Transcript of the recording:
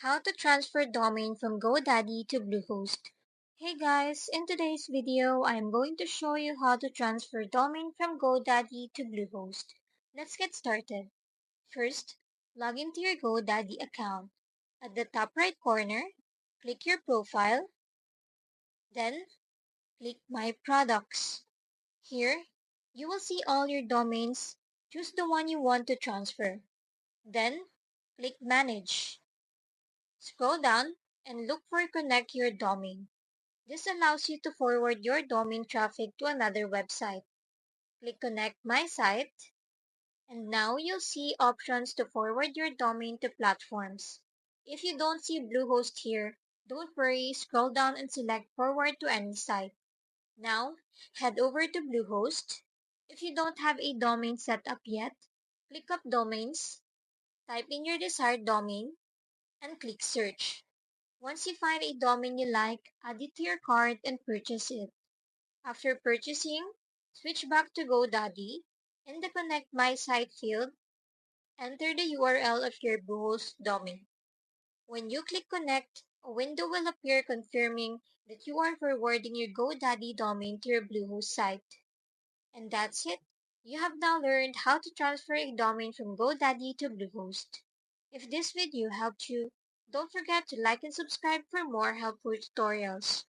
How to transfer domain from GoDaddy to Bluehost. Hey guys, in today's video, I am going to show you how to transfer domain from GoDaddy to Bluehost. Let's get started. First, log into your GoDaddy account. At the top right corner, click your profile, then click My Products. Here, you will see all your domains. Choose the one you want to transfer. Then, click Manage. Scroll down and look for Connect Your Domain. This allows you to forward your domain traffic to another website. Click Connect My Site, and now you'll see options to forward your domain to platforms. If you don't see Bluehost here, don't worry, scroll down and select Forward to any site. Now, head over to Bluehost. If you don't have a domain set up yet, click up Domains, type in your desired domain, and click Search. Once you find a domain you like, add it to your cart and purchase it. After purchasing, switch back to GoDaddy. In the Connect My Site field, enter the URL of your Bluehost domain. When you click Connect, a window will appear confirming that you are forwarding your GoDaddy domain to your Bluehost site. And that's it. You have now learned how to transfer a domain from GoDaddy to Bluehost. If this video helped you, don't forget to like and subscribe for more helpful tutorials.